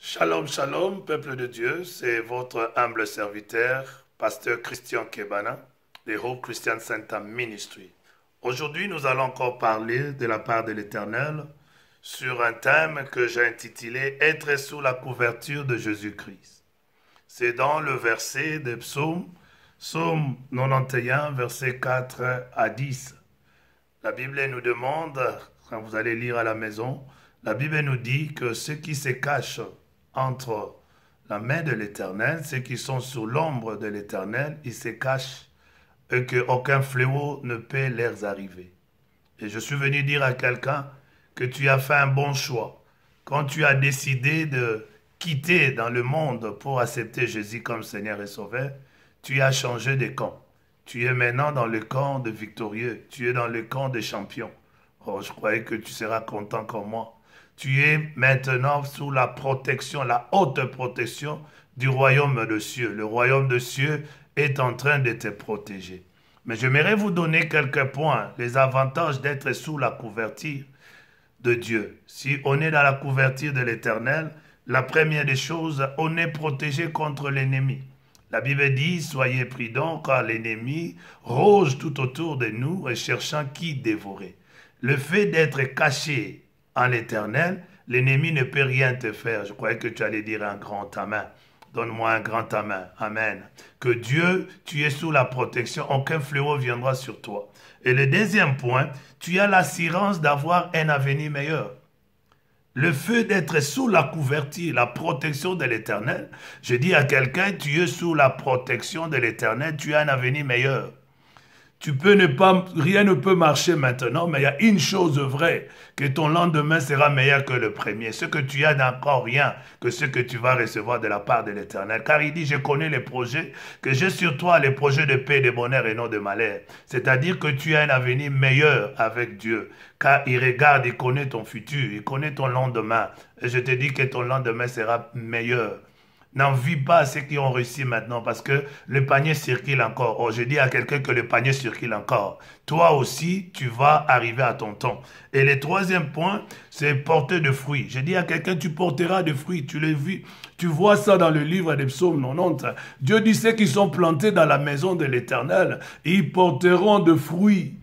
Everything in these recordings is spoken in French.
Shalom, shalom, peuple de Dieu, c'est votre humble serviteur, pasteur Christian Kebana, de Hope Christian Center Ministry. Aujourd'hui, nous allons encore parler de la part de l'Éternel sur un thème que j'ai intitulé « Être sous la couverture de Jésus-Christ ». C'est dans le verset de Psaume 91, versets 4 à 10. La Bible nous demande, quand vous allez lire à la maison, la Bible nous dit que ceux qui se cachent entre la main de l'Éternel, ceux qui sont sous l'ombre de l'Éternel, ils se cachent et qu'aucun fléau ne peut leur arriver. Et je suis venu dire à quelqu'un que tu as fait un bon choix. Quand tu as décidé de quitter dans le monde pour accepter Jésus comme Seigneur et Sauveur, tu as changé de camp. Tu es maintenant dans le camp de victorieux. Tu es dans le camp des champions. Oh, je croyais que tu seras content comme moi. Tu es maintenant sous la protection, la haute protection du royaume de cieux. Le royaume de cieux est en train de te protéger. Mais j'aimerais vous donner quelques points, les avantages d'être sous la couverture de Dieu. Si on est dans la couverture de l'Éternel, la première des choses, on est protégé contre l'ennemi. La Bible dit, soyez prudents car l'ennemi rôge tout autour de nous et cherchant qui dévorer. Le fait d'être caché en l'Éternel, l'ennemi ne peut rien te faire. Je croyais que tu allais dire un grand amen. Donne-moi un grand amen. Amen. Que Dieu, tu es sous la protection, aucun fléau viendra sur toi. Et le deuxième point, tu as l'assurance d'avoir un avenir meilleur. Le fait d'être sous la couverture, la protection de l'Éternel, je dis à quelqu'un, tu es sous la protection de l'Éternel, tu as un avenir meilleur. Tu peux ne pas, rien ne peut marcher maintenant, mais il y a une chose vraie, que ton lendemain sera meilleur que le premier. Ce que tu as n'encore rien que ce que tu vas recevoir de la part de l'Éternel. Car il dit, je connais les projets que j'ai sur toi, les projets de paix, de bonheur et non de malheur. C'est-à-dire que tu as un avenir meilleur avec Dieu. Car il regarde, il connaît ton futur, il connaît ton lendemain. Et je te dis que ton lendemain sera meilleur. N'envie pas ceux qui ont réussi maintenant parce que le panier circule encore. Oh, je dis à quelqu'un que le panier circule encore. Toi aussi, tu vas arriver à ton temps. Et le troisième point, c'est porter de fruits. Je dis à quelqu'un, tu porteras de fruits. Tu l'as vu. Tu vois ça dans le livre des psaumes 90. Dieu dit ceux qui sont plantés dans la maison de l'Éternel, ils porteront de fruits.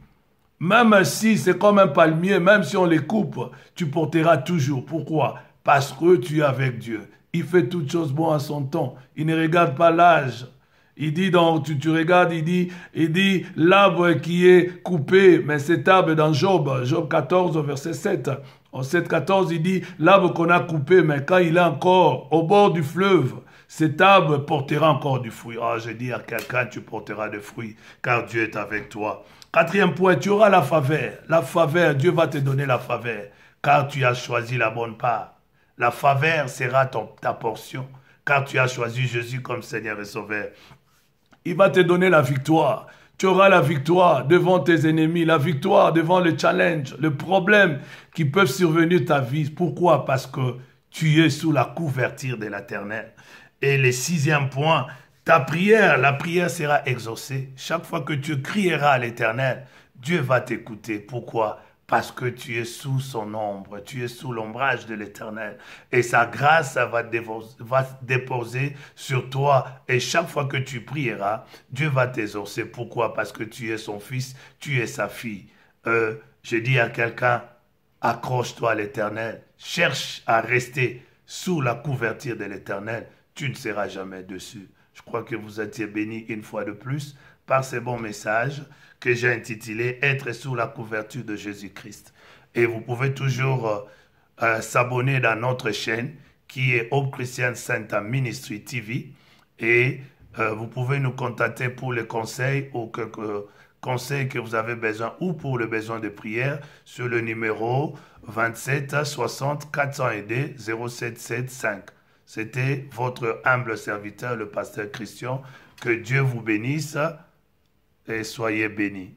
Même si c'est comme un palmier, même si on les coupe, tu porteras toujours. Pourquoi? Parce que tu es avec Dieu. Il fait toutes choses bonnes à son temps. Il ne regarde pas l'âge. Il dit, donc, tu regardes, il dit l'arbre qui est coupé, mais cet arbre dans Job 14, verset 7. En 7, 14, il dit, l'arbre qu'on a coupé, mais quand il est encore au bord du fleuve, cet arbre portera encore du fruit. Ah, je dis à quelqu'un, tu porteras des fruits, car Dieu est avec toi. Quatrième point, tu auras la faveur. La faveur, Dieu va te donner la faveur, car tu as choisi la bonne part. La faveur sera ta portion, car tu as choisi Jésus comme Seigneur et Sauveur. Il va te donner la victoire. Tu auras la victoire devant tes ennemis, la victoire devant le challenge, le problème qui peuvent survenir ta vie. Pourquoi? Parce que tu es sous la couverture de l'Éternel. Et le sixième point, ta prière, la prière sera exaucée. Chaque fois que tu crieras à l'Éternel, Dieu va t'écouter. Pourquoi? Parce que tu es sous son ombre, tu es sous l'ombrage de l'Éternel. Et sa grâce va déposer sur toi. Et chaque fois que tu prieras, Dieu va t'exaucer. Pourquoi? Parce que tu es son fils, tu es sa fille. Je dis à quelqu'un, accroche-toi à l'Éternel. Cherche à rester sous la couverture de l'Éternel. Tu ne seras jamais dessus. Je crois que vous étiez bénis une fois de plus par ces bons messages que j'ai intitulé « Être sous la couverture de Jésus-Christ ». Et vous pouvez toujours s'abonner dans notre chaîne qui est Hope Christian Center Ministry TV. Et vous pouvez nous contacter pour les conseils ou quelques conseils que vous avez besoin ou pour le besoin de prière sur le numéro 27 60 402 0775. C'était votre humble serviteur, le pasteur Christian. Que Dieu vous bénisse et soyez bénis.